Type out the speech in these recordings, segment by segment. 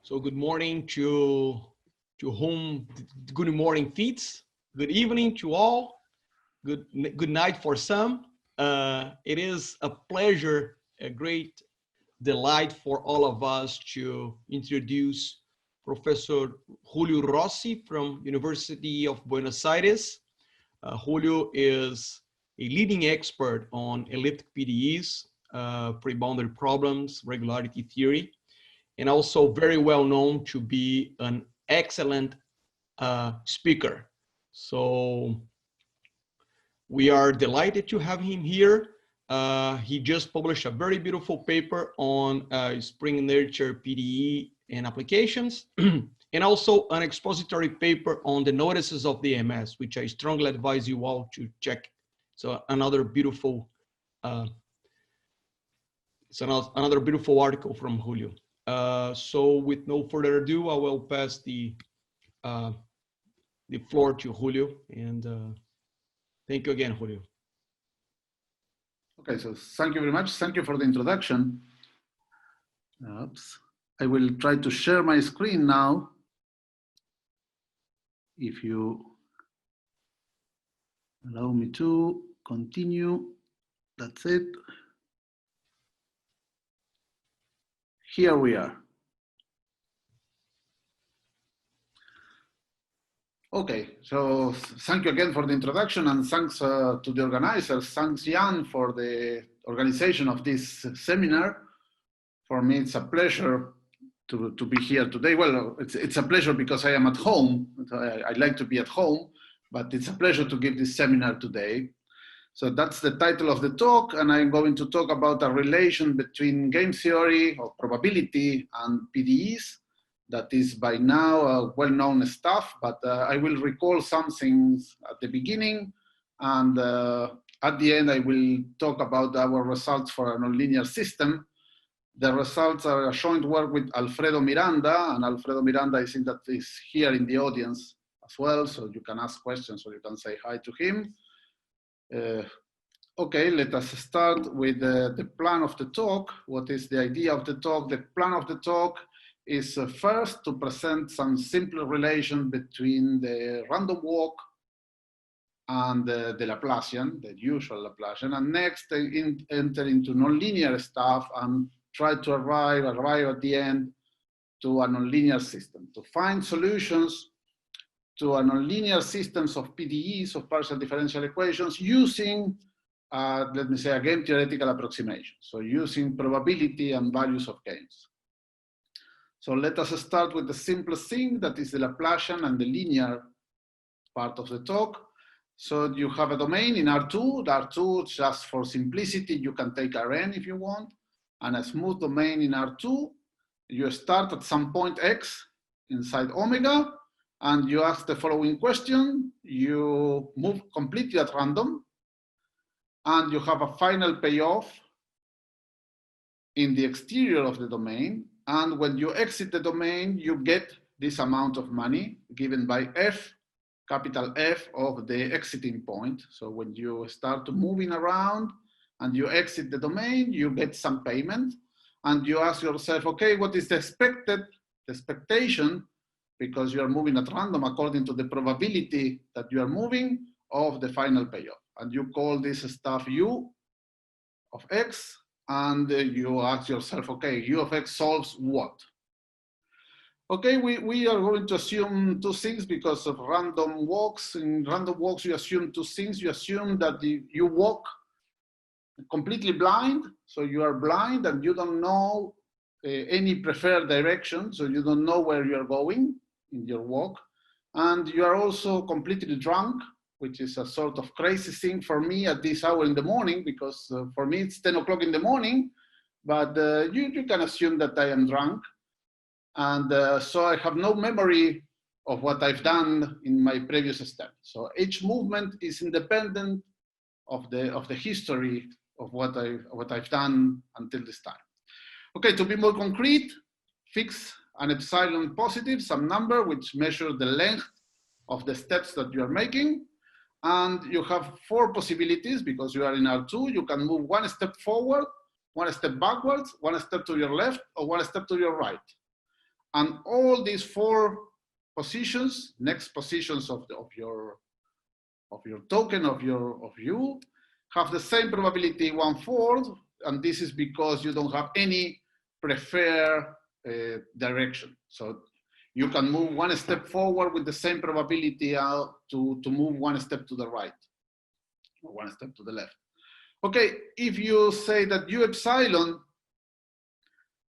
So good morning to whom good morning feeds. Good evening to all. Good night for some. It is a pleasure, a great delight for all of us to introduce Professor Julio Rossi from University of Buenos Aires. Julio is a leading expert on elliptic PDEs, pre-boundary problems, regularity theory, and also very well known to be an excellent speaker. So we are delighted to have him here. He just published a very beautiful paper on spring inertia PDE and applications, and also an expository paper on the notices of the MS, which I strongly advise you all to check. So another beautiful, another beautiful article from Julio. So with no further ado, I will pass the floor to Julio, and thank you again, Julio. Okay, so thank you very much. Thank you for the introduction. Oops. I will try to share my screen now. If you allow me to continue, that's it. Here we are. Okay, so thank you again for the introduction, and thanks to the organizers. Thanks, Jan, for the organization of this seminar. For me, it's a pleasure to be here today. Well, it's a pleasure because I am at home. I like to be at home, but it's a pleasure to give this seminar today. So that's the title of the talk, and I'm going to talk about a relation between game theory or probability and PDEs. That is by now well-known stuff, but I will recall some things at the beginning, and at the end I will talk about our results for a nonlinear system. The results are a joint work with Alfredo Miranda, and Alfredo Miranda, I think that is here in the audience as well, so you can ask questions or you can say hi to him. Okay, let us start with the plan of the talk. What is the idea of the talk? The plan of the talk is first to present some simple relation between the random walk and the Laplacian, the usual Laplacian, and next enter into nonlinear stuff and try to arrive at the end to a nonlinear system, to find solutions to a nonlinear systems of PDEs, of partial differential equations, using, let me say, a game theoretical approximation. So using probability and values of games. So let us start with the simplest thing, that is the Laplacian and the linear part of the talk. So you have a domain in R2. The R2, just for simplicity, you can take Rn if you want, and a smooth domain in R2. You start at some point x inside omega, and you ask the following question. You move completely at random, and you have a final payoff in the exterior of the domain. And when you exit the domain, you get this amount of money given by F, capital F of the exiting point. So when you start moving around and you exit the domain, you get some payment. And you ask yourself, okay, what is the expectation, because you are moving at random according to the probability that you are moving, of the final payoff. And you call this stuff U of X. And you ask yourself, okay, U of X solves what? Okay, we are going to assume two things because of random walks. In random walks, you assume two things. You assume that you walk completely blind. So you are blind and you don't know any preferred direction. So you don't know where you're going in your walk. And you are also completely drunk, which is a sort of crazy thing for me at this hour in the morning, because for me it's 10 o'clock in the morning, but you can assume that I am drunk. And so I have no memory of what I've done in my previous step. So each movement is independent of the history of what I've done until this time. Okay, to be more concrete, fix an epsilon positive, some number which measures the length of the steps that you are making. And you have four possibilities because you are in R2. You can move one step forward, one step backwards, one step to your left, or one step to your right. And all these 4 positions, next positions of your token of U, have the same probability 1/4, and this is because you don't have any preferred direction. So you can move 1 step forward with the same probability to move 1 step to the right, or 1 step to the left. Okay, if you say that U epsilon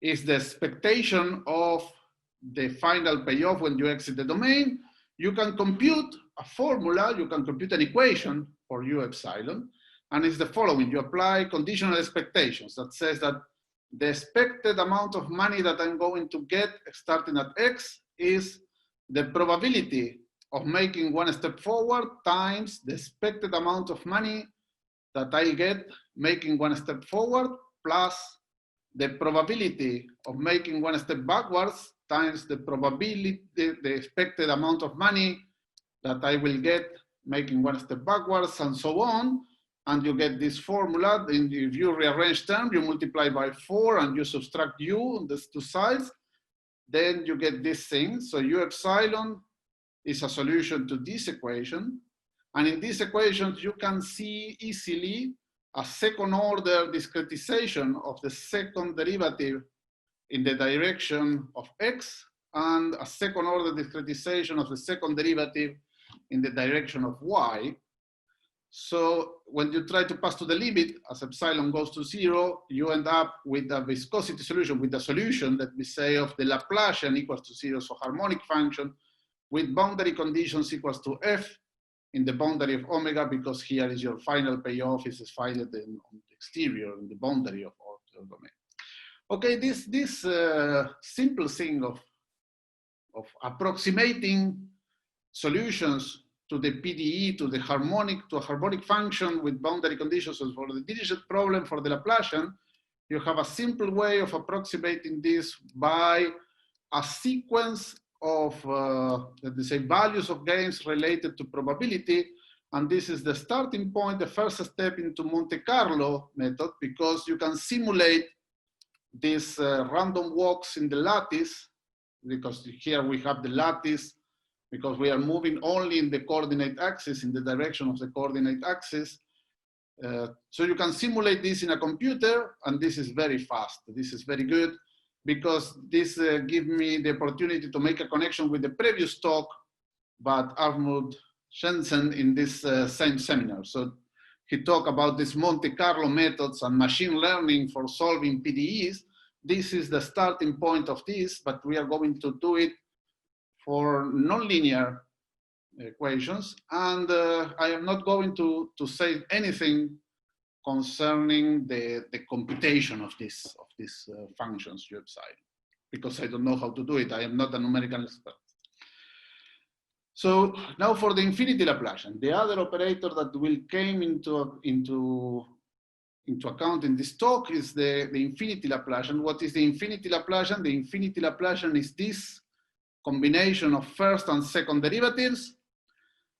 is the expectation of the final payoff when you exit the domain, you can compute a formula, you can compute an equation for U epsilon, and it's the following. You apply conditional expectations that says that the expected amount of money that I'm going to get starting at X is the probability of making 1 step forward times the expected amount of money that I get making 1 step forward plus the probability of making 1 step backwards times the probability, the expected amount of money that I will get making 1 step backwards, and so on. And you get this formula. If you rearrange terms, you multiply by 4 and you subtract U on these 2 sides, then you get this thing. So U epsilon is a solution to this equation. And in these equations, you can see easily a second order discretization of the second derivative in the direction of X, and a second order discretization of the second derivative in the direction of Y. So when you try to pass to the limit, as epsilon goes to 0, you end up with a viscosity solution, with the solution, let me say, of the Laplacian equals to 0, so harmonic function, with boundary conditions equals to F in the boundary of omega, because here is your final payoff is defined on the exterior, in the boundary of the domain. Okay, this simple thing of approximating solutions to the PDE, to a harmonic function with boundary conditions. So for the Dirichlet problem, for the Laplacian, you have a simple way of approximating this by a sequence of, let me say, values of gains related to probability. And this is the starting point, the first step into Monte Carlo method, because you can simulate these random walks in the lattice, because here we have the lattice, because we are moving only in the coordinate axis, in the direction of the coordinate axis. So you can simulate this in a computer, and this is very fast. This is very good, because this gives me the opportunity to make a connection with the previous talk by Armud Jensen in this same seminar. So he talked about these Monte Carlo methods and machine learning for solving PDEs. This is the starting point of this, but we are going to do it for nonlinear equations. And I am not going to say anything concerning the computation of these functions U epsilon, because I don't know how to do it. I am not a numerical expert. So now for the infinity Laplacian, the other operator that will came into account in this talk is the infinity Laplacian. What is the infinity Laplacian? The infinity Laplacian is this combination of first and second derivatives,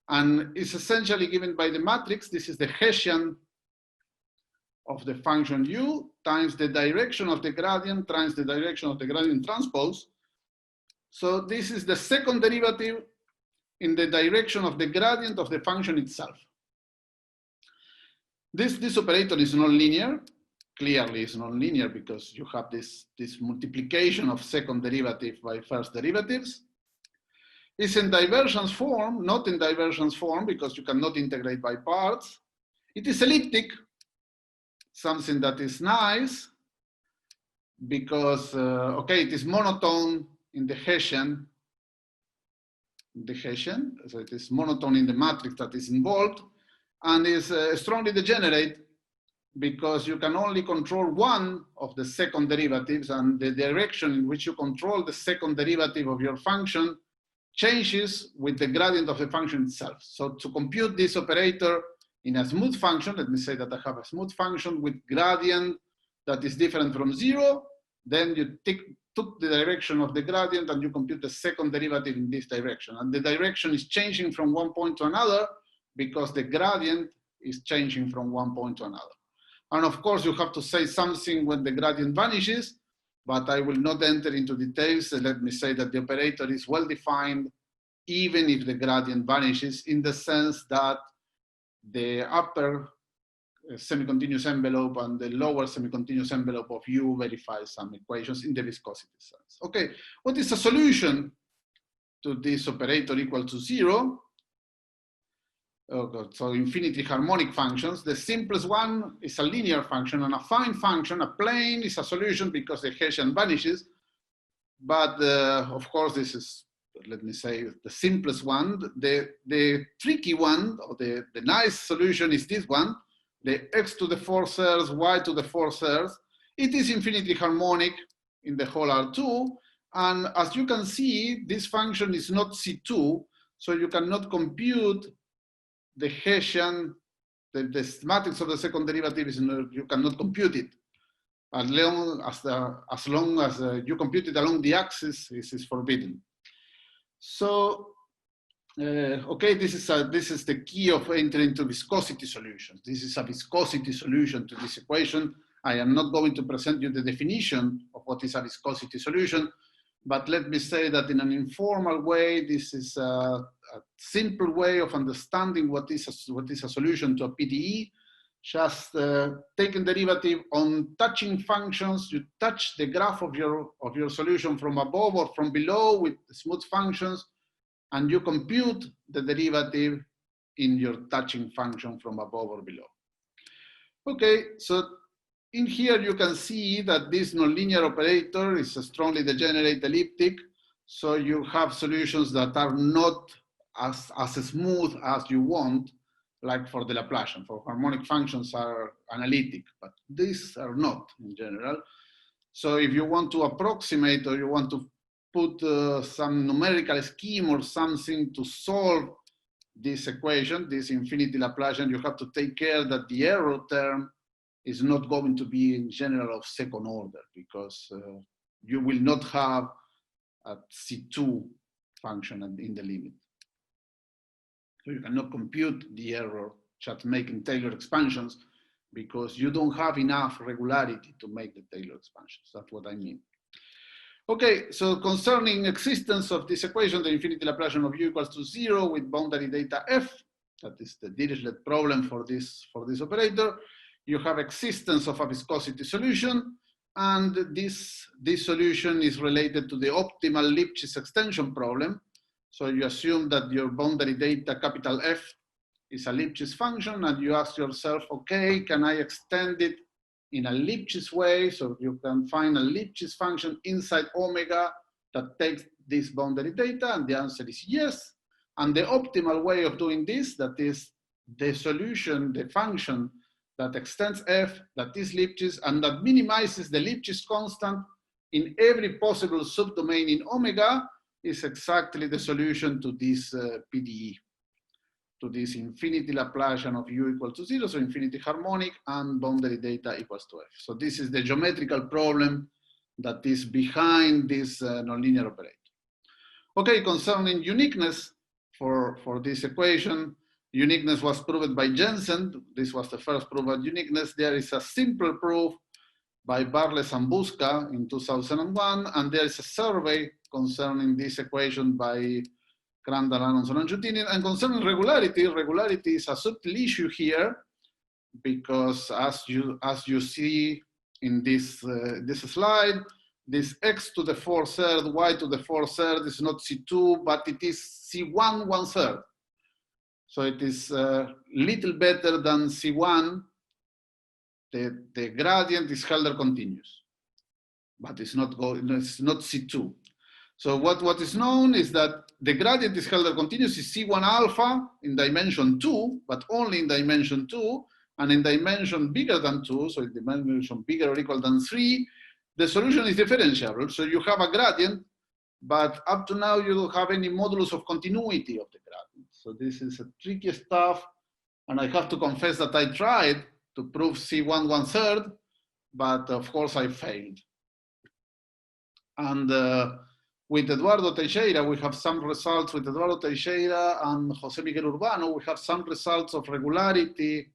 and is essentially given by the matrix. This is the Hessian of the function U times the direction of the gradient times the direction of the gradient transpose. So this is the second derivative in the direction of the gradient of the function itself. This operator is nonlinear. Clearly it's nonlinear because you have this multiplication of second derivative by first derivatives. It's in divergence form, not in divergence form because you cannot integrate by parts. It is elliptic, something that is nice because, okay, it is monotone in the Hessian, so it is monotone in the matrix that is involved, and is strongly degenerate because you can only control one of the second derivatives, and the direction in which you control the second derivative of your function changes with the gradient of the function itself. So to compute this operator in a smooth function, let me say that I have a smooth function with gradient that is different from 0, then you took the direction of the gradient and you compute the second derivative in this direction. And the direction is changing from one point to another because the gradient is changing from one point to another. And of course, you have to say something when the gradient vanishes. but I will not enter into details. Let me say that the operator is well defined, even if the gradient vanishes, in the sense that the upper semi-continuous envelope and the lower semi-continuous envelope of U verifies some equations in the viscosity sense. Okay, what is a solution to this operator equal to 0? Okay, so infinitely harmonic functions. The simplest one is a linear function, and a fine function, a plane, is a solution because the Hessian vanishes. But of course, this is, let me say, the simplest one. The tricky one, or the nice solution, is this one, the x to the 4 thirds, y to the 4 thirds. It is infinitely harmonic in the whole R2. And as you can see, this function is not C2, so you cannot compute the Hessian, the matrix of the second derivative is not, you cannot compute it. As long as you compute it along the axis, this is forbidden. So, okay, this is the key of entering into viscosity solutions. This is a viscosity solution to this equation. I am not going to present you the definition of what is a viscosity solution, but let me say that in an informal way, this is a simple way of understanding what is a solution to a PDE. Just taking derivative on touching functions. You touch the graph of your solution from above or from below with smooth functions, and you compute the derivative in your touching function from above or below. Okay, so in here you can see that this nonlinear operator is a strongly degenerate elliptic, so you have solutions that are not as smooth as you want, like for the Laplacian. For harmonic functions are analytic, but these are not in general. So if you want to approximate, or you want to put some numerical scheme or something to solve this equation, this infinity Laplacian, you have to take care that the error term is not going to be in general of second order, because you will not have a C2 function in the limit. So you cannot compute the error just making Taylor expansions, because you don't have enough regularity to make the Taylor expansions. That's what I mean. Okay, so concerning existence of this equation, the infinity Laplacian of U equals to 0 with boundary data F, that is the Dirichlet problem for this operator. You have existence of a viscosity solution, and this solution is related to the optimal Lipschitz extension problem. So you assume that your boundary data capital F is a Lipschitz function, and you ask yourself, okay, can I extend it in a Lipschitz way? So you can find a Lipschitz function inside omega that takes this boundary data, and the answer is yes. And the optimal way of doing this, that is the solution, the function that extends F, that is Lipschitz, and that minimizes the Lipschitz constant in every possible subdomain in omega, is exactly the solution to this PDE, to this infinity Laplacian of U equal to 0, so infinity harmonic and boundary data equals to F. So this is the geometrical problem that is behind this nonlinear operator. Okay, concerning uniqueness for this equation, uniqueness was proved by Jensen. This was the first proof of uniqueness. There is a simple proof by Barles and Busca in 2001, and there is a survey concerning this equation by Crandall, Aronson, and Jutinin. And concerning regularity, regularity is a subtle issue here, because as you see in this slide, this x to the 4 third, y to the 4 third is not C2, but it is C1 1 third. So it is little better than C1. The gradient is Helder continuous, but it's not C2. So what is known is that the gradient is Helder continuous is C1 alpha in dimension 2, but only in dimension 2, and in dimension bigger than 2, so in dimension bigger or equal than 3, the solution is differentiable. So you have a gradient, but up to now you don't have any modulus of continuity of the gradient. So this is a tricky stuff, and I have to confess that I tried to prove C1 1 third, but of course I failed. And with Eduardo Teixeira, we have some results with Eduardo Teixeira and Jose Miguel Urbano. We have some results of regularity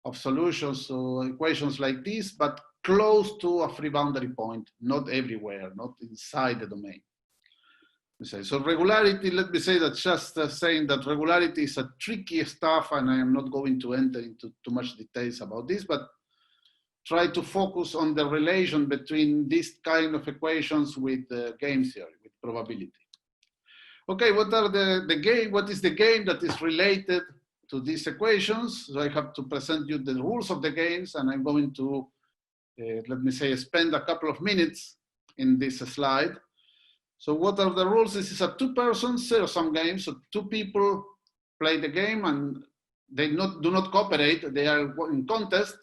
of solutions to equations like this, but close to a free boundary point, not everywhere, not inside the domain. So regularity, let me say that just saying that regularity is a tricky stuff, and I am not going to enter into too much details about this, but try to focus on the relation between this kind of equations with game theory, with probability. Okay, what is the game that is related to these equations? So I have to present you the rules of the games, and I'm going to, let me say, spend a couple of minutes in this slide. So what are the rules? This is a two-person zero-sum game. So two people play the game and they do not cooperate. They are in contest.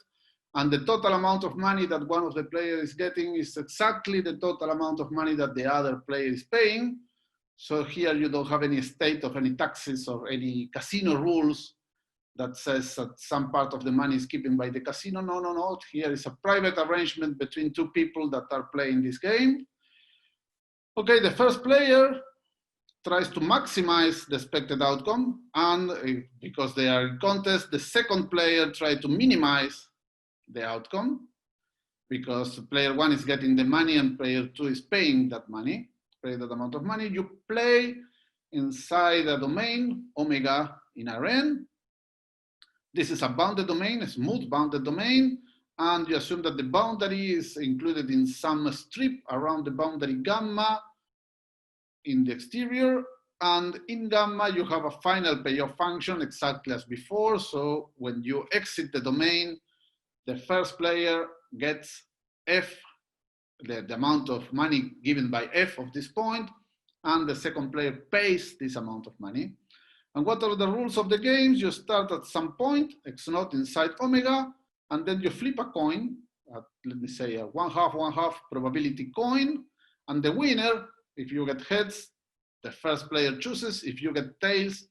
And the total amount of money that one of the players is getting is exactly the total amount of money that the other player is paying. So here you don't have any state of any taxes or any casino rules that says that some part of the money is given by the casino. No, no, no. Here is a private arrangement between two people that are playing this game. Okay, the first player tries to maximize the expected outcome, and because they are in contest, the second player tries to minimize the outcome, because player one is getting the money and player two is paying that money, pay that amount of money. You play inside a domain, omega in Rn. This is a bounded domain, a smooth bounded domain, and you assume that the boundary is included in some strip around the boundary gamma in the exterior, and in gamma you have a final payoff function exactly as before. So when you exit the domain, the first player gets f, the amount of money given by f of this point, and the second player pays this amount of money. And what are the rules of the games? You start at some point, x0 inside omega, and then you flip a coin, let me say a 1/2 probability coin, and the winner, if you get heads, the first player chooses. If you get tails,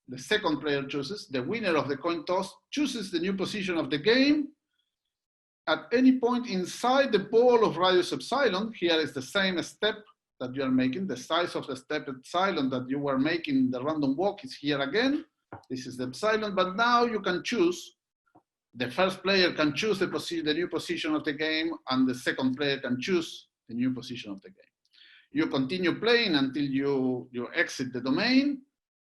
the second player chooses. The winner of the coin toss chooses the new position of the game. At any point inside the ball of radius epsilon, here is the same step that you are making. The size of the step epsilon that you were making in the random walk is here again. This is the epsilon, but now you can choose. The first player can choose the new position of the game, and the second player can choose the new position of the game. You continue playing until you exit the domain.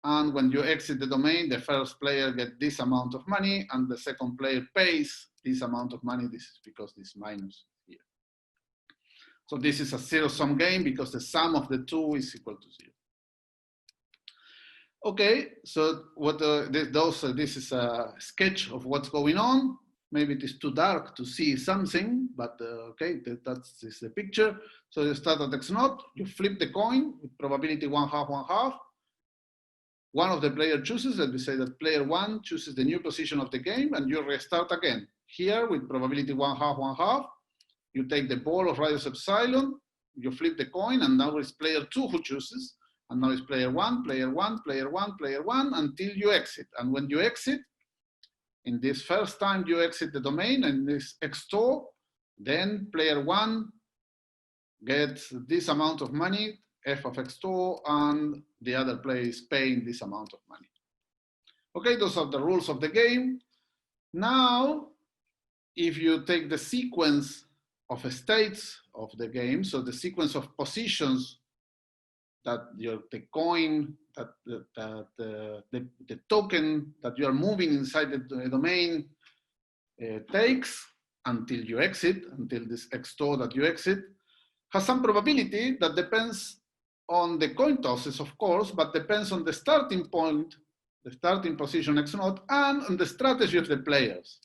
And when you exit the domain, the first player gets this amount of money and the second player pays this amount of money. This is because this minus here. So this is a zero-sum game because the sum of the two is equal to 0. Okay, so what this is a sketch of what's going on. Maybe it is too dark to see something, but okay, that's the picture. So you start at x0, you flip the coin with probability 1/2. One of the players chooses, let me say that player one chooses the new position of the game, and you restart again. Here with probability 1/2, you take the ball of radius epsilon, you flip the coin, and now it's player two who chooses, and now it's player one, player one, player one, player one, until you exit. And when you exit, in this first time you exit the domain and this x2, then player one gets this amount of money, f of x2, and the other player is paying this amount of money. Okay, those are the rules of the game. Now, if you take the sequence of states of the game, so the sequence of positions that the coin, that the token that you are moving inside the domain takes until you exit, until this x2 that you exit, has some probability that depends on the coin tosses, of course, but depends on the starting point, the starting position x0, and on the strategy of the players,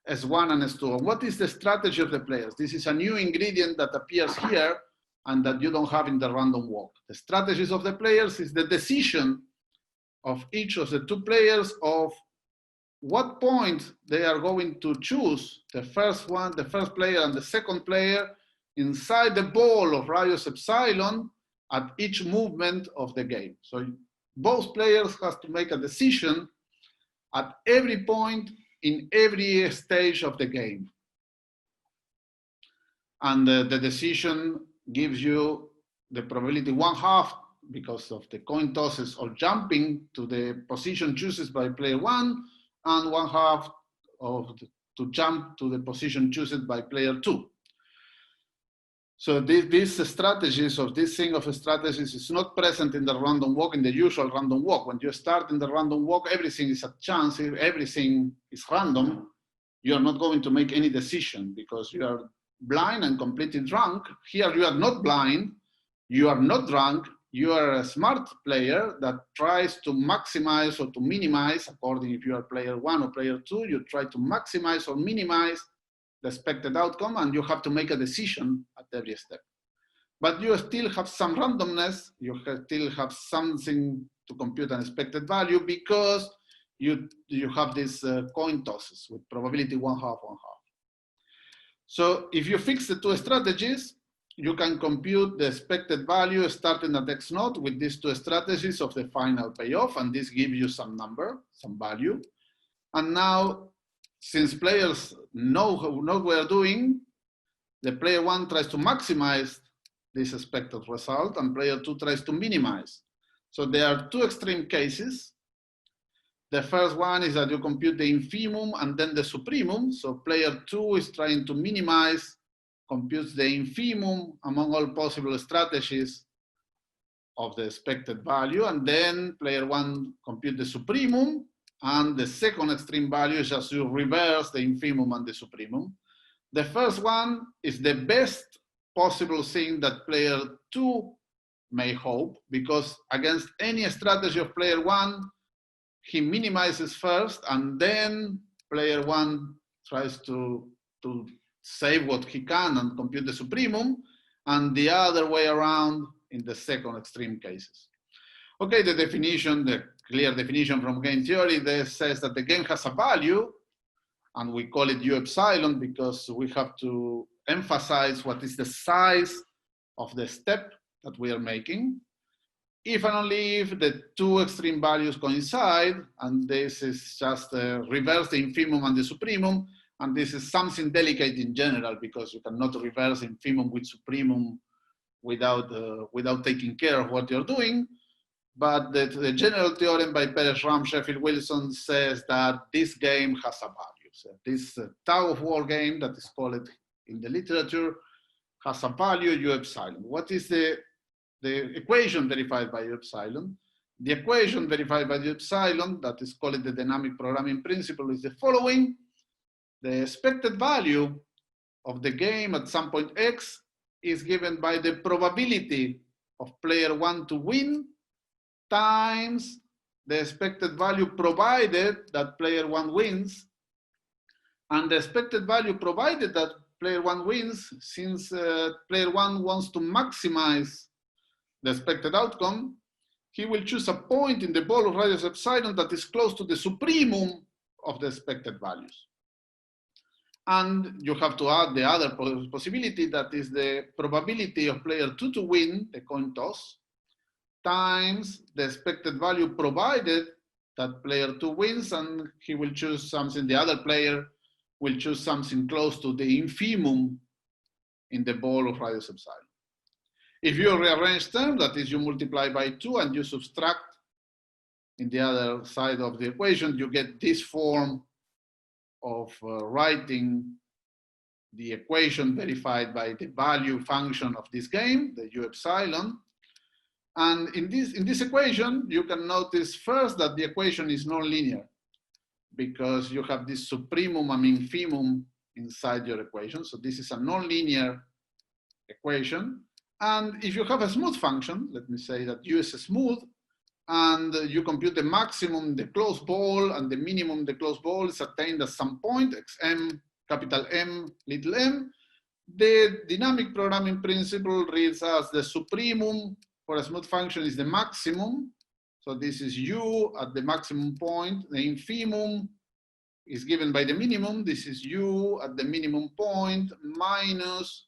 S1 and S2. What is the strategy of the players? This is a new ingredient that appears here and that you don't have in the random walk. The strategies of the players is the decision of each of the two players of what point they are going to choose, the first player and the second player, inside the ball of radius epsilon at each movement of the game. So both players have to make a decision at every point in every stage of the game. And the decision gives you the probability 1/2 because of the coin tosses or jumping to the position chooses by player one, and 1/2 of to jump to the position chosen by player 2. So these strategies of this thing of strategies is not present in the random walk, in the usual random walk. When you start in the random walk, everything is a chance, everything is random. You are not going to make any decision because you are blind and completely drunk. Here you are not blind, you are not drunk, you are a smart player that tries to maximize or to minimize, according if you are player 1 or player 2, you try to maximize or minimize the expected outcome, and you have to make a decision at every step. But you still have some randomness, you still have something to compute an expected value because you have these coin tosses with probability 1/2, 1/2. So if you fix the two strategies, you can compute the expected value starting at x naught with these two strategies of the final payoff, and this gives you some number, some value. And now, since players know what we're doing, the player 1 tries to maximize this expected result, and player 2 tries to minimize. So there are two extreme cases. The first one is that you compute the infimum and then the supremum. So player 2 is trying to minimize, computes the infimum among all possible strategies of the expected value, and then player 1 compute the supremum, and the second extreme value is just you reverse the infimum and the supremum. The first one is the best possible thing that player 2 may hope, because against any strategy of player 1, he minimizes first, and then player 1 tries to save what he can and compute the supremum, and the other way around in the second extreme cases. Okay, the definition, the clear definition from game theory, that says that the game has a value, and we call it u epsilon because we have to emphasize what is the size of the step that we are making. If and only if the two extreme values coincide, and this is just reverse the infimum and the supremum, and this is something delicate in general because you cannot reverse infimum with supremum without taking care of what you're doing. But the general theorem by Perez, Ram, Sheffield, Wilson says that this game has a value. So this Tug-of-War game that is called in the literature has a value u epsilon. What is the equation verified by u epsilon? The equation verified by u epsilon, that is called the dynamic programming principle, is the following. The expected value of the game at some point x is given by the probability of player 1 to win times the expected value provided that player 1 wins. And the expected value provided that player 1 wins, since player 1 wants to maximize the expected outcome, he will choose a point in the ball of radius epsilon that is close to the supremum of the expected values. And you have to add the other possibility, that is the probability of player 2 to win, the coin toss, times the expected value provided that player 2 wins, and he will choose something, the other player will choose something close to the infimum in the ball of radius epsilon. If you rearrange terms, that is you multiply by 2 and you subtract in the other side of the equation, you get this form of writing the equation verified by the value function of this game, the u epsilon. And in this equation, you can notice first that the equation is nonlinear because you have this supremum and infimum inside your equation. So this is a nonlinear equation. And if you have a smooth function, let me say that u is smooth, and you compute the maximum, the closed ball, and the minimum, the closed ball is attained at some point, xm, capital M, little m. The dynamic programming principle reads as the supremum for a smooth function is the maximum. So this is u at the maximum point. The infimum is given by the minimum. This is u at the minimum point minus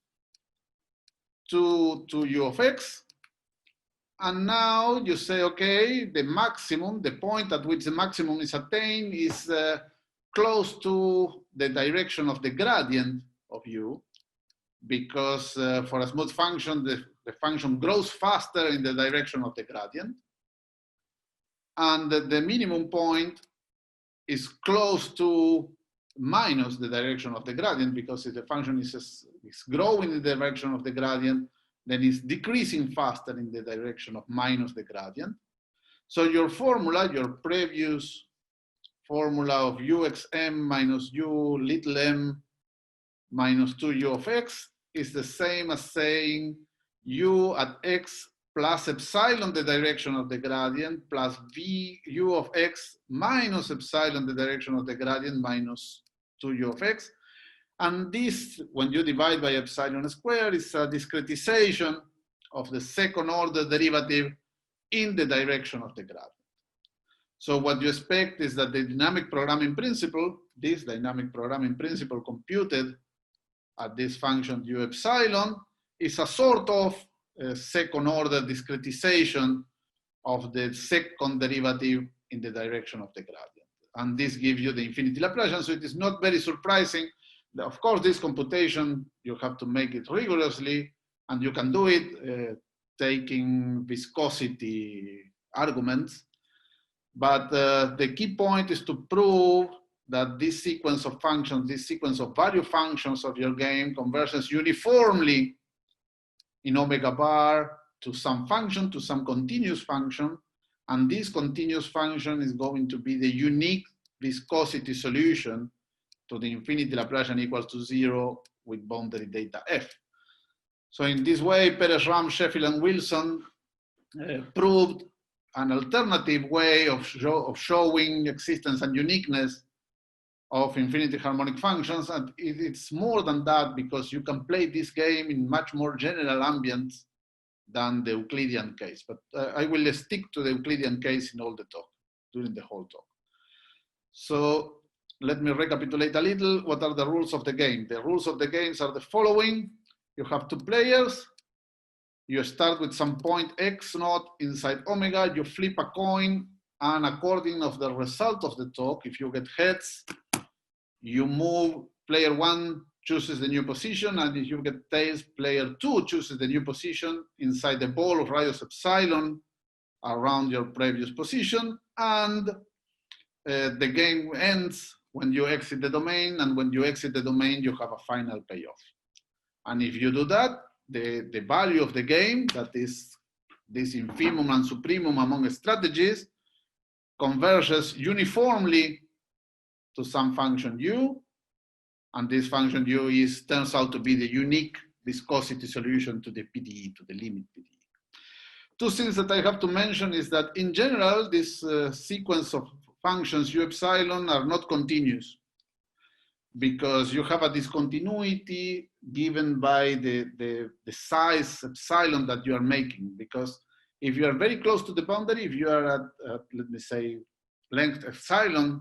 2 u of x. And now you say, okay, the maximum, the point at which the maximum is attained is close to the direction of the gradient of u, because for a smooth function, the function grows faster in the direction of the gradient. And the minimum point is close to minus the direction of the gradient, because if the function is growing in the direction of the gradient, then it's decreasing faster in the direction of minus the gradient. So your formula, your previous formula of uxm minus u little m minus 2u of x is the same as saying u at x plus epsilon the direction of the gradient plus v u of x minus epsilon the direction of the gradient minus 2u of x. And this, when you divide by epsilon squared, is a discretization of the second order derivative in the direction of the gradient. So what you expect is that the dynamic programming principle, this dynamic programming principle computed at this function u epsilon, is a sort of second order discretization of the second derivative in the direction of the gradient. And this gives you the infinity Laplacian, so it is not very surprising. Of course, this computation, you have to make it rigorously, and you can do it taking viscosity arguments. But the key point is to prove that this sequence of functions, this sequence of value functions of your game converges uniformly in omega bar to some function, to some continuous function. And this continuous function is going to be the unique viscosity solution to the infinity Laplacian equals to 0 with boundary data F. So in this way, Perez, Ram, Sheffield, and Wilson proved an alternative way of showing existence and uniqueness of infinity harmonic functions. And it's more than that, because you can play this game in much more general ambience than the Euclidean case. But I will stick to the Euclidean case in all the talk, during the whole talk. So let me recapitulate a little. What are the rules of the game? The rules of the games are the following. You have two players. You start with some point x naught inside omega. You flip a coin, and according to the result of the talk, if you get heads, you move. Player 1 chooses the new position, and if you get tails, player 2 chooses the new position inside the ball of radius epsilon around your previous position, and the game ends when you exit the domain, and when you exit the domain, you have a final payoff. And if you do that, the value of the game, that is this infimum and supremum among strategies, converges uniformly to some function u, and this function u turns out to be the unique viscosity solution to the PDE, to the limit PDE. Two things that I have to mention is that in general, this sequence of functions u epsilon are not continuous, because you have a discontinuity given by the size epsilon that you are making. Because if you are very close to the boundary, if you are at let me say, length epsilon,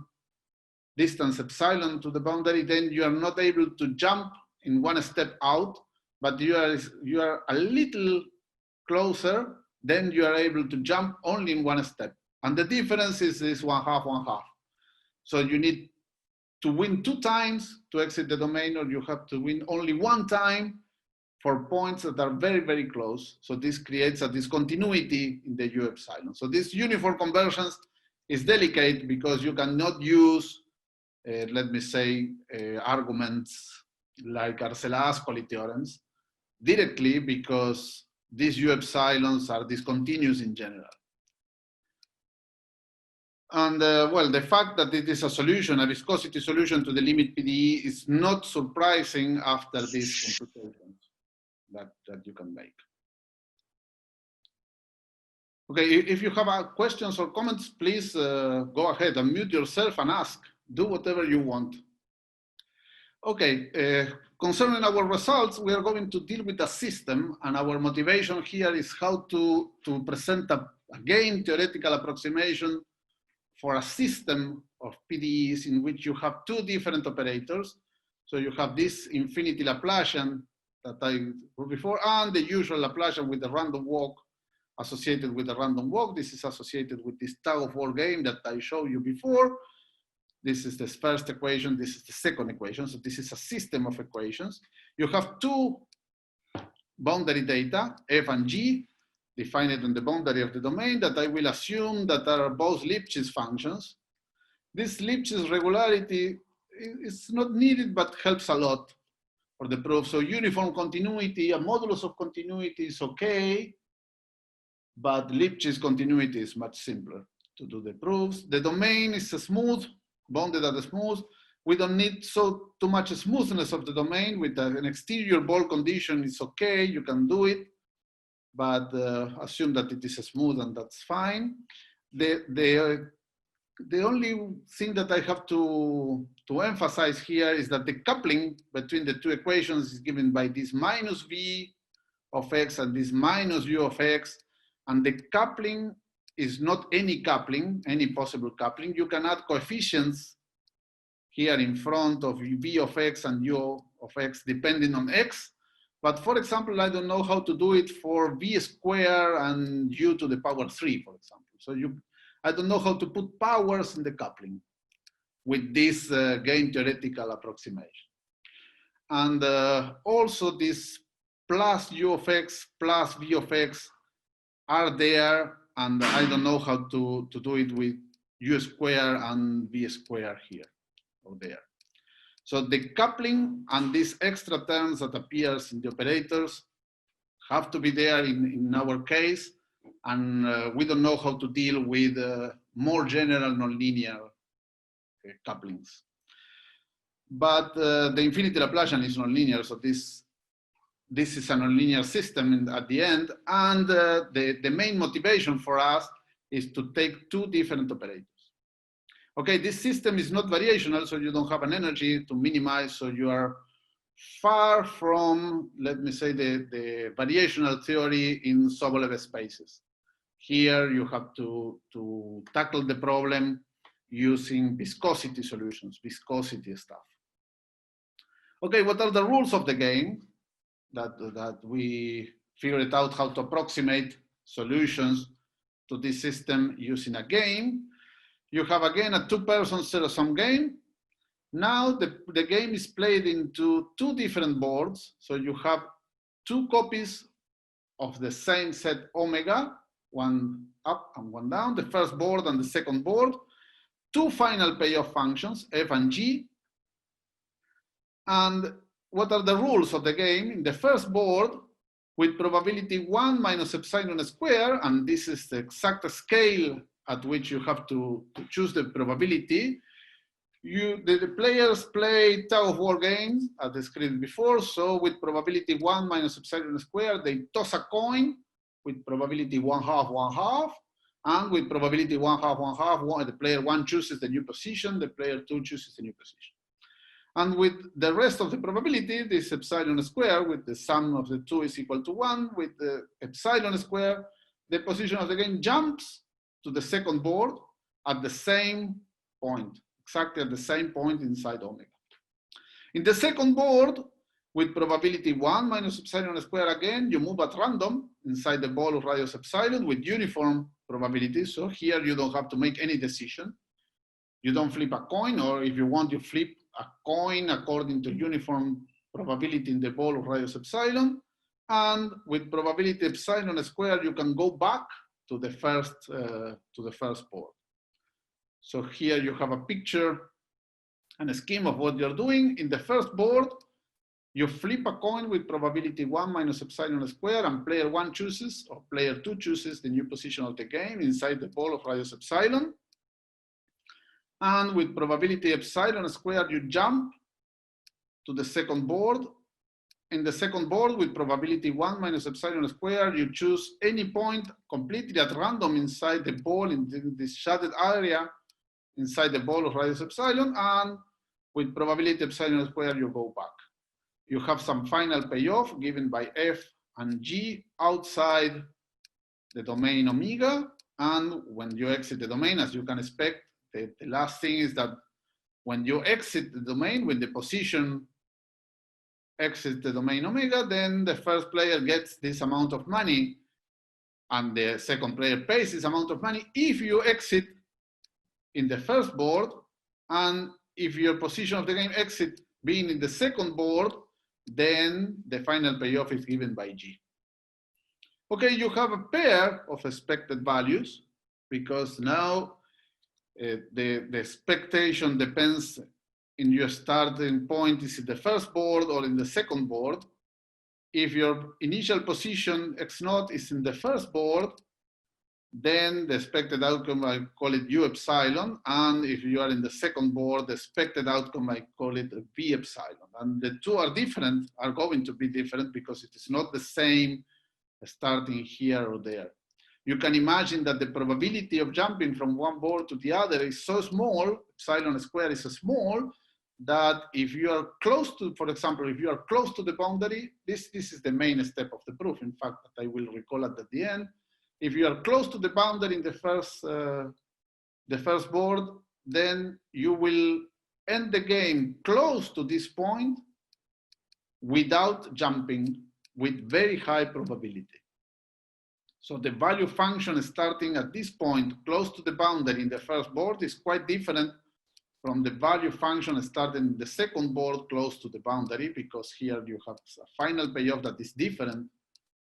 distance epsilon to the boundary, then you are not able to jump in one step out, but you are a little closer, then you are able to jump only in one step. And the difference is this 1/2, 1/2. So you need to win 2 times to exit the domain, or you have to win only 1 time for points that are very, very close. So this creates a discontinuity in the u epsilon. So this uniform convergence is delicate, because you cannot use, let me say, arguments like Arcela-Ascoli theorems directly, because these u epsilons are discontinuous in general. And well, the fact that it is a solution, a viscosity solution to the limit PDE, is not surprising after these computations that you can make. Okay, if you have questions or comments, please go ahead, unmute yourself and ask. Do whatever you want. Okay, concerning our results, we are going to deal with a system, and our motivation here is how to present a game theoretical approximation for a system of PDEs in which you have 2 different operators. So you have this infinity Laplacian that I wrote before, and the usual Laplacian with the random walk associated with the random walk. This is associated with this Tug-of-War game that I showed you before. This is the first equation, this is the second equation. So this is a system of equations. You have 2 boundary data, f and g, defined on the boundary of the domain, that I will assume that are both Lipschitz functions. This Lipschitz regularity it's not needed, but helps a lot for the proof. So uniform continuity, a modulus of continuity is okay, but Lipschitz continuity is much simpler to do the proofs. The domain is smooth, bounded at the smooth. We don't need too much smoothness of the domain. With an exterior ball condition, it's okay, you can do it, but assume that it is smooth and that's fine. The only thing that I have to emphasize here is that the coupling between the two equations is given by this minus v of x and this minus u of x, and the coupling is not any coupling, any possible coupling. You can add coefficients here in front of v of x and u of x depending on x. But for example, I don't know how to do it for v squared and u to the power 3, for example. So I don't know how to put powers in the coupling with this game theoretical approximation. And also this plus u of x plus v of x are there, and I don't know how to do it with u squared and v squared here or there. So the coupling and these extra terms that appears in the operators have to be there in our case, and we don't know how to deal with more general nonlinear couplings. But the infinity Laplacian is nonlinear, so this is a nonlinear system at the end, and the main motivation for us is to take two different operators. Okay, this system is not variational, so you don't have an energy to minimize, so you are far from, let me say, the variational theory in Sobolev spaces. Here you have to tackle the problem using viscosity solutions, viscosity stuff. Okay, what are the rules of the game that we figured out how to approximate solutions to this system using a game? You have again a two-person zero-sum game. Now the game is played into two different boards. So you have two copies of the same set omega, one up and one down, the first board and the second board, two final payoff functions, f and g. And what are the rules of the game? In the first board, with probability 1 minus epsilon square, and this is the exact scale at which you have to choose the probability, the players play Tug-of-War games, as described before. So with probability 1 minus epsilon square, they toss a coin with probability 1/2, 1/2, and with probability 1/2, 1/2, the player 1 chooses the new position, the player 2 chooses the new position. And with the rest of the probability, this epsilon square, with the sum of the two is equal to 1, with the epsilon square, the position of the game jumps to the second board at the same point, exactly at the same point inside omega. In the second board, with probability 1 minus epsilon square again, you move at random inside the ball of radius epsilon with uniform probability. So here you don't have to make any decision. You don't flip a coin, or if you want, you flip a coin according to uniform probability in the ball of radius epsilon. And with probability epsilon square, you can go back to the first board. So here you have a picture and a scheme of what you're doing. In the first board, you flip a coin with probability 1 minus epsilon square, and player 1 chooses, or player 2 chooses the new position of the game inside the ball of radius epsilon. And with probability epsilon square, you jump to the second board. In the second board, with probability 1 minus epsilon square, you choose any point completely at random inside the ball in this shaded area inside the ball of radius epsilon, and with probability epsilon square, you go back. You have some final payoff given by f and g outside the domain omega, and when you exit the domain, as you can expect, the last thing is that when you exit the domain, when the position exits the domain omega, then the first player gets this amount of money and the second player pays this amount of money if you exit in the first board, and if your position of the game exit being in the second board, then the final payoff is given by G. Okay, you have a pair of expected values because now the expectation depends in your starting point is in the first board or in the second board. If your initial position x naught is in the first board, then the expected outcome, I call it u epsilon. And if you are in the second board, the expected outcome, I call it v epsilon. And the two are different, are going to be different because it is not the same starting here or there. You can imagine that the probability of jumping from one board to the other is so small, epsilon square is so small, that if you are close to, for example, if you are close to the boundary, this is the main step of the proof, in fact, that I will recall at the end. If you are close to the boundary in the first board, then you will end the game close to this point without jumping with very high probability. So the value function starting at this point close to the boundary in the first board is quite different from the value function starting in the second board close to the boundary, because here you have a final payoff that is different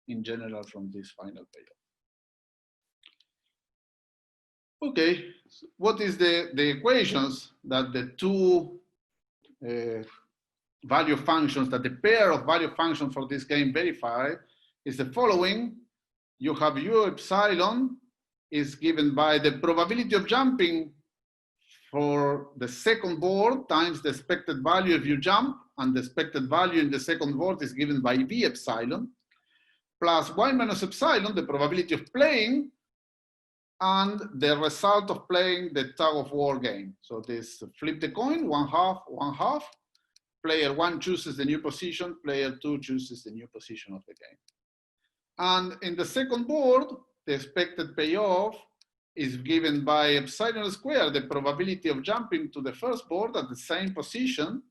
in general from this final payoff. Okay, so what is the equations that the two value functions, that the pair of value functions for this game verify is the following. You have u epsilon is given by the probability of jumping for the second board times the expected value if you jump, and the expected value in the second board is given by v epsilon, plus y minus epsilon, the probability of playing, and the result of playing the tug-of-war game. So this flip the coin, 1/2, 1/2. Player 1 chooses the new position, player 2 chooses the new position of the game. And in the second board, the expected payoff is given by epsilon square, the probability of jumping to the first board at the same position,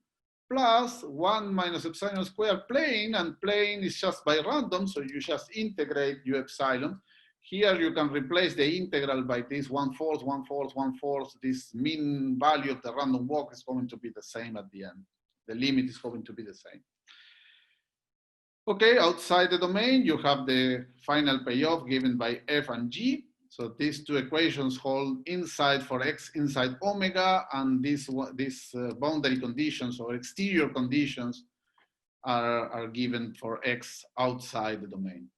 plus 1 minus epsilon square playing, and playing is just by random, so you just integrate u epsilon. Here you can replace the integral by this 1/4, 1/4, 1/4. This mean value of the random walk is going to be the same at the end. The limit is going to be the same. Okay, outside the domain, you have the final payoff given by f and g. So these two equations hold inside for x inside omega, and these boundary conditions or exterior conditions are given for x outside the domain.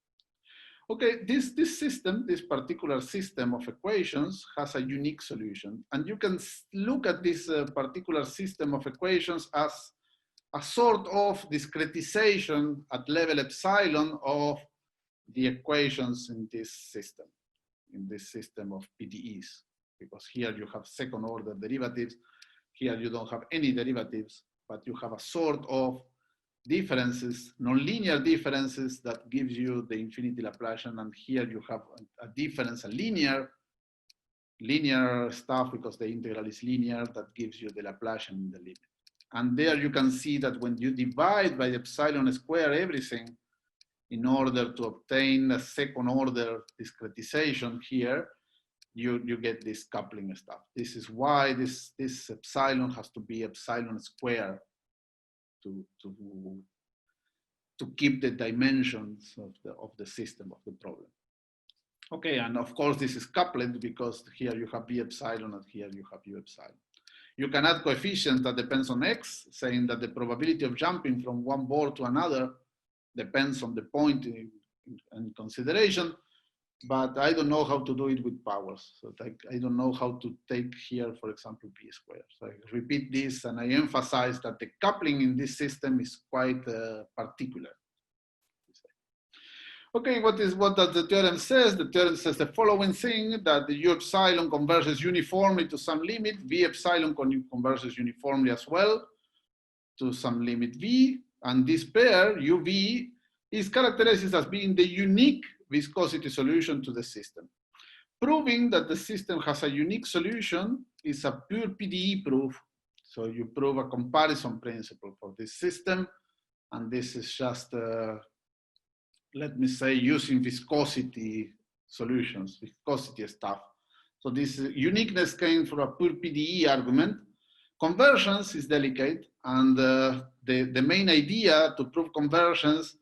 Okay, this system, this particular system of equations has a unique solution. And you can look at this particular system of equations as a sort of discretization at level epsilon of the equations in this system of PDEs. Because here you have second order derivatives, here you don't have any derivatives, but you have a sort of differences, nonlinear differences that gives you the infinity Laplacian, and here you have a difference, a linear stuff because the integral is linear, that gives you the Laplacian in the limit. And there you can see that when you divide by epsilon square everything in order to obtain a second order discretization here, you get this coupling stuff. This is why this epsilon has to be epsilon square to keep the dimensions of the system of the problem. Okay, and of course this is coupled because here you have v epsilon and here you have u epsilon. You can add coefficients that depends on x, saying that the probability of jumping from one board to another depends on the point in consideration, but I don't know how to do it with powers. So I don't know how to take here, for example, p squared. So I repeat this and I emphasize that the coupling in this system is quite particular. Okay, what does the theorem says? The theorem says the following thing, that the u epsilon converges uniformly to some limit, v epsilon converges uniformly as well to some limit v, and this pair, uv, is characterized as being the unique viscosity solution to the system. Proving that the system has a unique solution is a pure PDE proof. So you prove a comparison principle for this system, and this is just let me say, using viscosity solutions, viscosity stuff. So this uniqueness came from a pure PDE argument. Convergence is delicate, and the main idea to prove convergence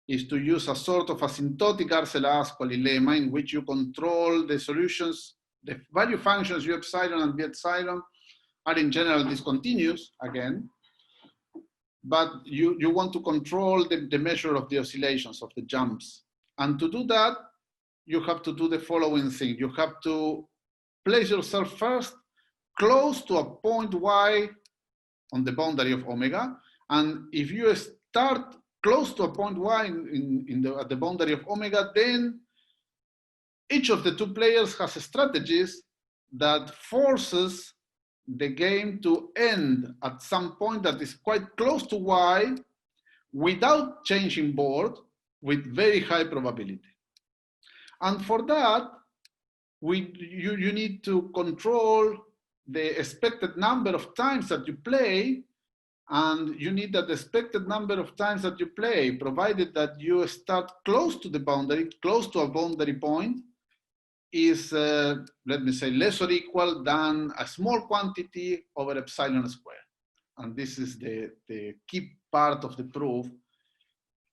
is to use a sort of asymptotic Arcelor-Ascoli lemma in which you control the solutions, the value functions u epsilon and v epsilon are in general discontinuous again, but you want to control the measure of the oscillations, of the jumps. And to do that, you have to do the following thing. You have to place yourself first close to a point y on the boundary of omega. And if you start close to a point y at the boundary of omega, then each of the two players has strategies that forces the game to end at some point that is quite close to y without changing board with very high probability. And for that, you need to control the expected number of times that you play, and you need that expected number of times that you play, provided that you start close to the boundary, close to a boundary point, is, let me say, less or equal than a small quantity over epsilon squared. And this is the key part of the proof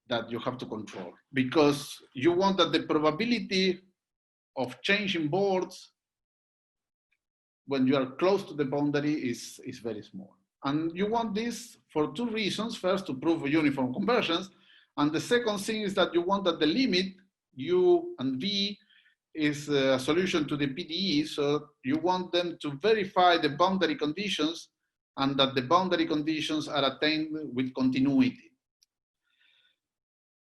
that you have to control, because you want that the probability of changing boards when you are close to the boundary is very small. And you want this for two reasons. First, to prove uniform convergence. And the second thing is that you want that the limit u and v is a solution to the PDE. So you want them to verify the boundary conditions and that the boundary conditions are attained with continuity.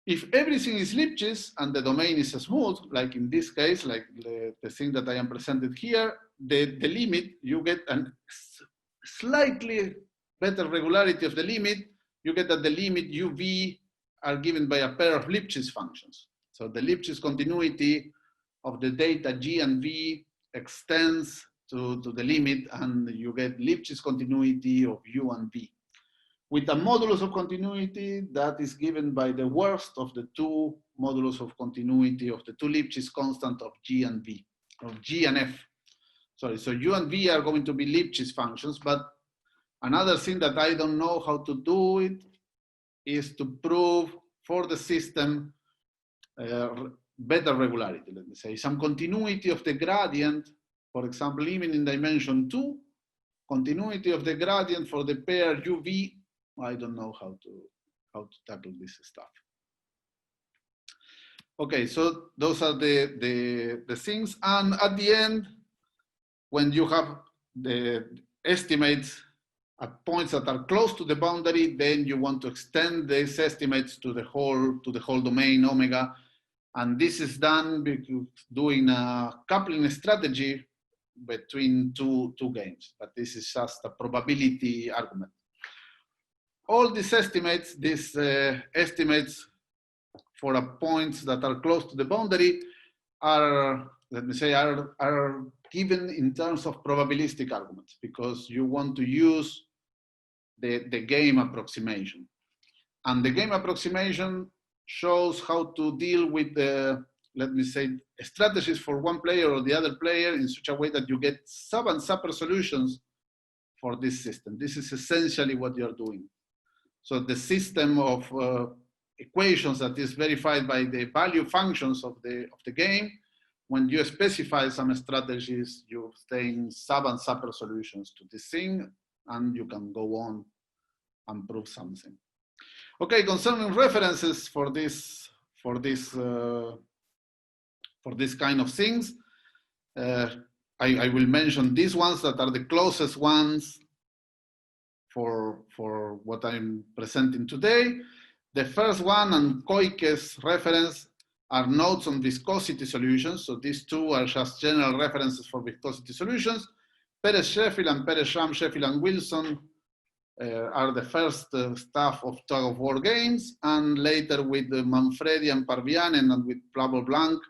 If everything is Lipschitz and the domain is smooth, like in this case, like the thing that I am presented here, the limit, you get a slightly better regularity of the limit. You get that the limit uv are given by a pair of Lipschitz functions. So the Lipschitz continuity of the data g and v extends to the limit, and you get Lipschitz continuity of u and v, with a modulus of continuity that is given by the worst of the two modulus of continuity of the two Lipschitz constant of g and v, of g and f. Sorry, so u and v are going to be Lipschitz functions, but another thing that I don't know how to do it is to prove for the system better regularity, let me say. Some continuity of the gradient, for example, even in dimension 2, continuity of the gradient for the pair uv, I don't know how to tackle this stuff. Okay, so those are the things. And at the end, when you have the estimates at points that are close to the boundary, then you want to extend these estimates to the whole domain omega. And this is done because doing a coupling strategy between two games. But this is just a probability argument. All these estimates, for a points that are close to the boundary are, let me say, are given in terms of probabilistic arguments, because you want to use the game approximation. And the game approximation shows how to deal with the, let me say, strategies for one player or the other player in such a way that you get sub and super solutions for this system. This is essentially what you're doing. So the system of equations that is verified by the value functions of the game, when you specify some strategies, you obtain sub and super solutions to this thing, and you can go on and prove something. Okay, concerning references for this kind of things, I will mention these ones that are the closest ones for what I'm presenting today. The first one, and Koike's reference, are notes on viscosity solutions. So these two are just general references for viscosity solutions. Perez-Sheffield and Perez-Sham, Sheffield and Wilson are the first stuff of Tug-of-War games. And later with Manfredi and Parvianen and with Plavo-Blanc,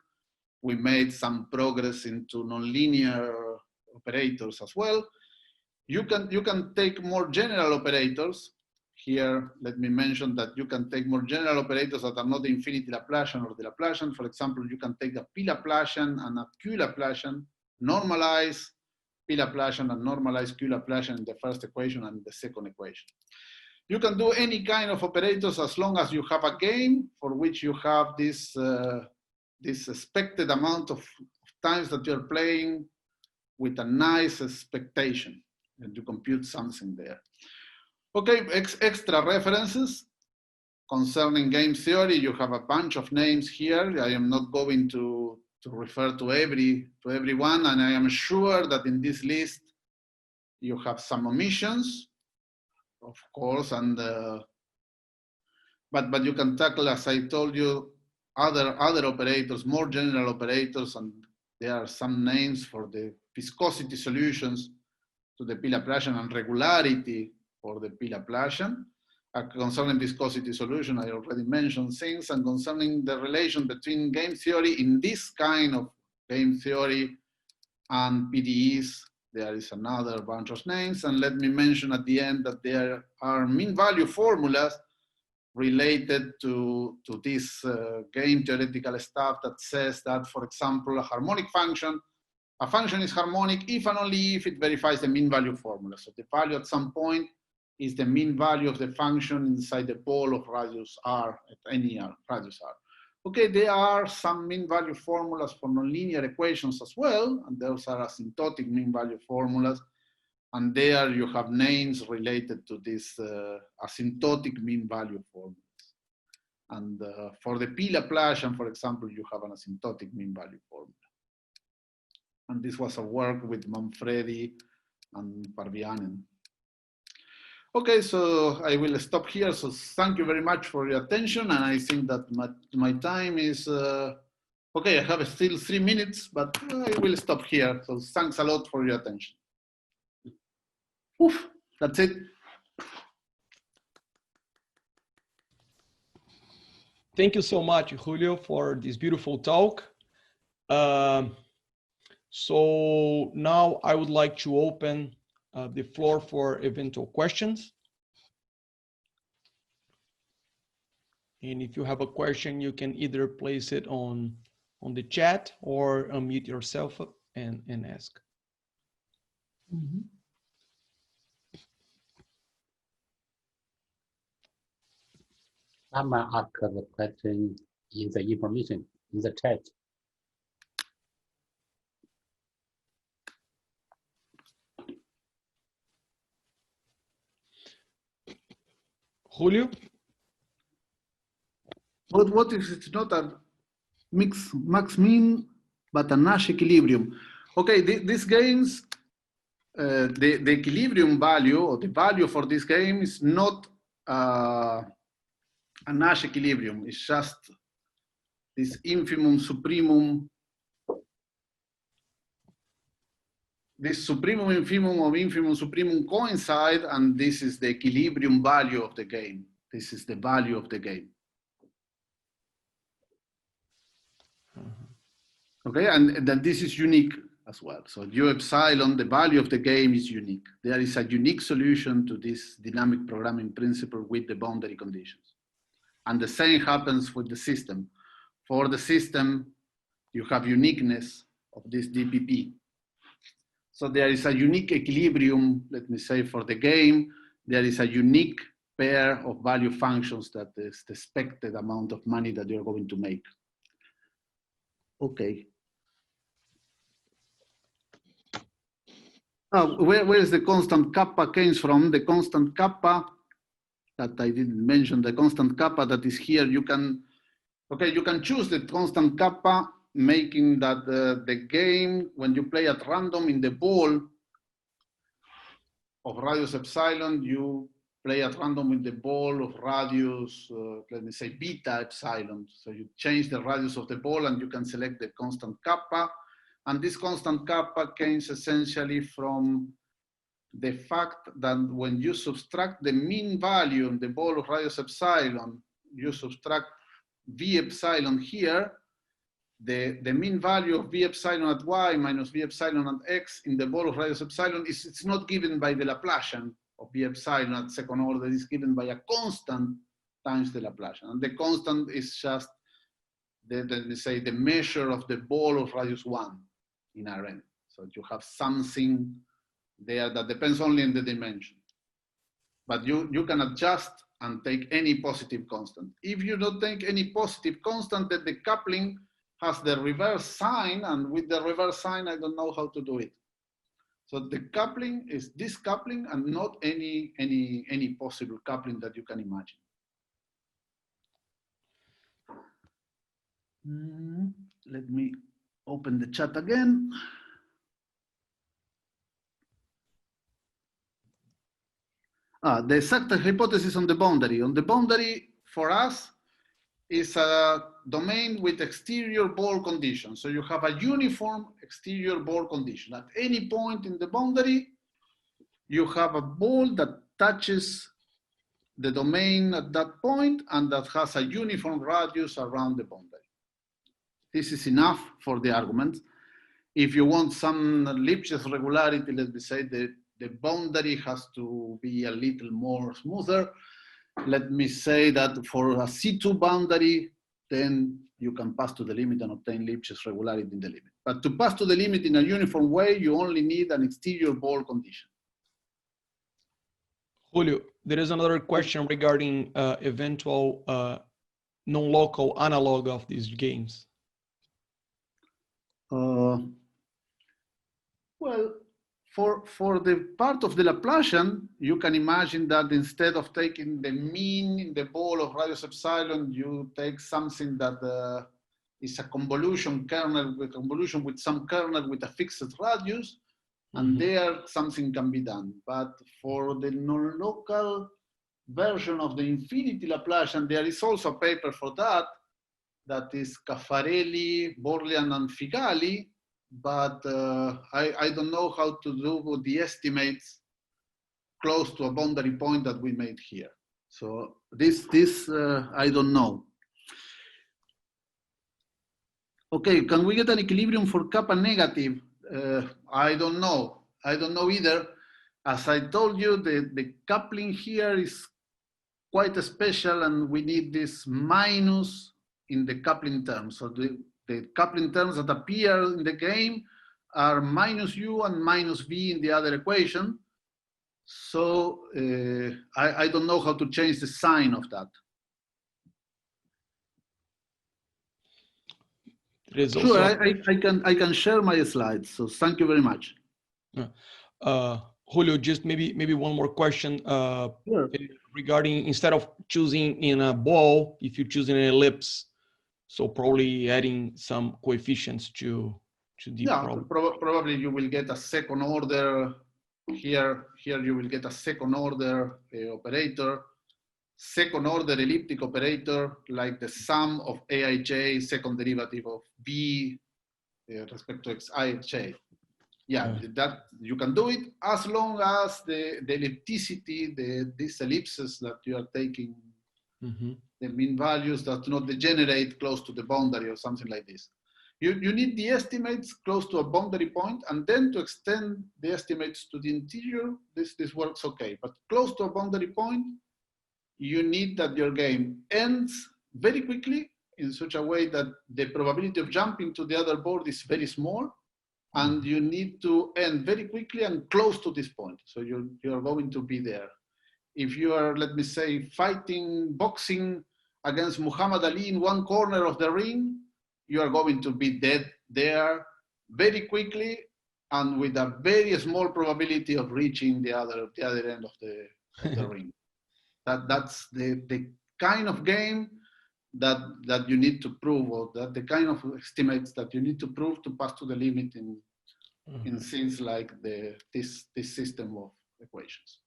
we made some progress into nonlinear operators as well. You can take more general operators. Here, let me mention that you can take more general operators that are not the infinity Laplacian or the Laplacian. For example, you can take a P Laplacian and a Q Laplacian, normalize P Laplacian and normalize Q Laplacian in the first equation and the second equation. You can do any kind of operators as long as you have a game for which you have this expected amount of times that you're playing with a nice expectation. and you compute something there. Okay, extra references concerning game theory. You have a bunch of names here. I am not going to refer to everyone, and I am sure that in this list you have some omissions, of course, and but you can tackle, as I told you, other operators, more general operators, and there are some names for the viscosity solutions to the P-Laplacian and regularity for the P-Laplacian. Concerning viscosity solution, I already mentioned things, and concerning the relation between game theory in this kind of game theory and PDEs, there is another bunch of names. And let me mention at the end that there are mean value formulas related to this game theoretical stuff that says that, for example, a function is harmonic if and only if it verifies the mean value formula. So the value at some point is the mean value of the function inside the ball of radius r at any radius r. Okay, there are some mean value formulas for nonlinear equations as well, and those are asymptotic mean value formulas. And there you have names related to this asymptotic mean value formulas. And for the P-Laplacian, for example, you have an asymptotic mean value formula. And this was a work with Manfredi and Parvianen. Okay, so I will stop here. So thank you very much for your attention. And I think that my time is, okay, I have still 3 minutes, but I will stop here. So thanks a lot for your attention. Oof, that's it. Thank you so much, Julio, for this beautiful talk. So now I would like to open the floor for eventual questions. And if you have a question, you can either place it on the chat or unmute yourself and ask. Mm-hmm. I'm going to ask the question in the information in the chat. Julio? What if it's not a max mean, but a Nash equilibrium? Okay, these games, the equilibrium value or the value for this game is not a Nash equilibrium. It's just this infimum supremum, this supremum infimum of infimum supremum coincide, and this is the equilibrium value of the game. This is the value of the game. Okay, and that this is unique as well. So U epsilon, the value of the game is unique. There is a unique solution to this dynamic programming principle with the boundary conditions. And the same happens with the system. For the system, you have uniqueness of this DPP. So there is a unique equilibrium, let me say, for the game. There is a unique pair of value functions that is the expected amount of money that you're going to make. Okay. Where is the constant kappa came from? The constant kappa that I didn't mention, the constant kappa that is here, you can choose the constant kappa, making that the game, when you play at random in the ball of radius epsilon, you play at random with the ball of radius, let me say beta epsilon. So you change the radius of the ball and you can select the constant kappa. And this constant kappa comes essentially from the fact that when you subtract the mean value in the ball of radius epsilon, you subtract V epsilon here, the mean value of V epsilon at Y minus V epsilon at X in the ball of radius epsilon it's not given by the Laplacian of V epsilon at second order, is given by a constant times the Laplacian. And the constant is just, let me say, the measure of the ball of radius 1 in Rn. So you have something there that depends only on the dimension. But you can adjust and take any positive constant. If you don't take any positive constant, then the coupling has the reverse sign, and with the reverse sign, I don't know how to do it. So the coupling is this coupling and not any possible coupling that you can imagine. Let me open the chat again. The exact hypothesis on the boundary. On the boundary, for us, is a domain with exterior ball condition. So you have a uniform exterior ball condition. At any point in the boundary, you have a ball that touches the domain at that point and that has a uniform radius around the boundary. This is enough for the argument. If you want some Lipschitz regularity, let me say the boundary has to be a little more smoother. Let me say that for a C2 boundary, then you can pass to the limit and obtain Lipschitz regularity in the limit. But to pass to the limit in a uniform way, you only need an exterior ball condition. Julio, there is another question regarding eventual non-local analog of these games. Well, for the part of the Laplacian, you can imagine that instead of taking the mean in the ball of radius epsilon, you take something that is a convolution kernel with some kernel with a fixed radius, and there something can be done. But for the non-local version of the infinity Laplacian, there is also a paper for that. That is Caffarelli, Borlian, and Figali, but I don't know how to do the estimates close to a boundary point that we made here. So this I don't know. Okay, can we get an equilibrium for kappa negative? I don't know. I don't know either. As I told you, the coupling here is quite special, and we need this minus in the coupling terms. So the coupling terms that appear in the game are minus u and minus v in the other equation. So I don't know how to change the sign of that. Sure, I can share my slides. So thank you very much. Julio, just maybe one more question Sure. Regarding instead of choosing in a ball, if you choose in an ellipse, so probably adding some coefficients to the problem. Probably you will get a second order here. Here you will get a second order operator, second order elliptic operator, like the sum of aij second derivative of b respect to xij. Yeah, that you can do it as long as the ellipticity, these ellipses that you are taking, the mean values that not degenerate close to the boundary or something like this. You need the estimates close to a boundary point, and then to extend the estimates to the interior, this works okay. But close to a boundary point, you need that your game ends very quickly in such a way that the probability of jumping to the other board is very small, and you need to end very quickly and close to this point. So you're going to be there. If you are, let me say, boxing against Muhammad Ali in one corner of the ring, you are going to be dead there very quickly and with a very small probability of reaching the other end of the ring. That's the kind of game that you need to prove, or that the kind of estimates that you need to prove to pass to the limit in things like this system of equations.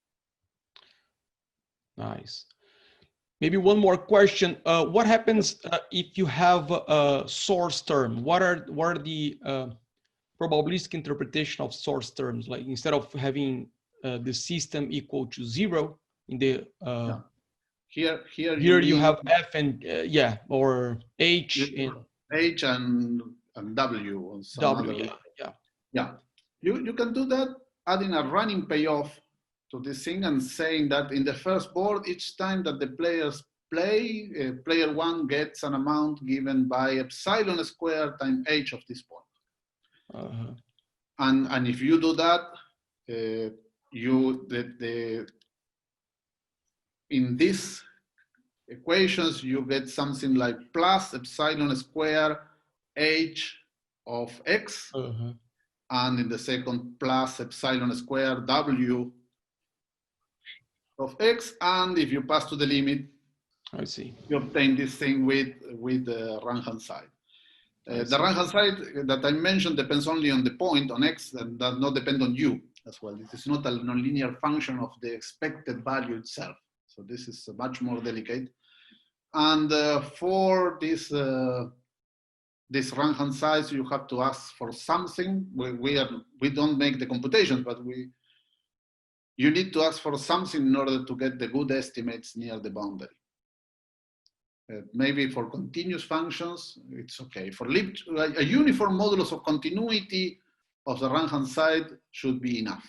Nice. Maybe one more question. What happens if you have a source term? What are the probabilistic interpretation of source terms? Like instead of having the system equal to 0 in the here you have f and or h and h and w or some w. Yeah. You can do that adding a running payoff to this thing and saying that in the first board, each time that the players play, player 1 gets an amount given by epsilon squared times h of this point. And if you do that, in these equations, you get something like plus epsilon squared h of x. and in the second plus epsilon square w of x, and if you pass to the limit, I see. you obtain this thing with the right-hand side. The right-hand side that I mentioned depends only on the point on x and does not depend on u as well. It is not a nonlinear function of the expected value itself. So this is much more delicate. And for this right-hand side, you have to ask for something. We don't make the computations, but you need to ask for something in order to get the good estimates near the boundary. Maybe for continuous functions, it's okay. For a uniform modulus of continuity of the right-hand side should be enough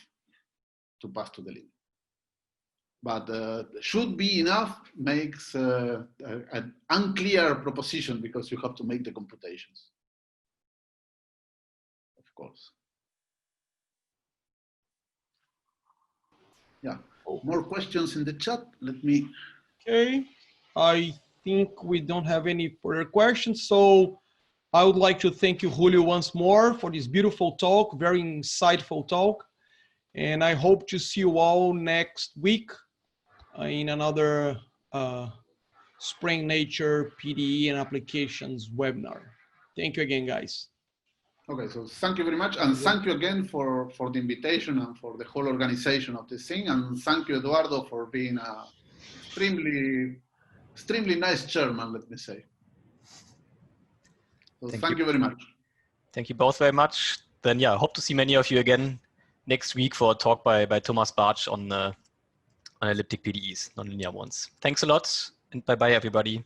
to pass to the limit. But should be enough makes an unclear proposition because you have to make the computations, of course. Yeah, more questions in the chat. Let me. Okay, I think we don't have any further questions. So I would like to thank you, Julio, once more for this beautiful talk, very insightful talk. And I hope to see you all next week in another Spring Nature PDE and Applications webinar. Thank you again, guys. Okay, so thank you very much. And thank you again for the invitation and for the whole organization of this thing. And thank you, Eduardo, for being a extremely nice chairman, let me say. So thank you very much. Thank you both very much. Then yeah, hope to see many of you again next week for a talk by Thomas Bartsch on elliptic PDEs, nonlinear ones. Thanks a lot, and bye-bye, everybody.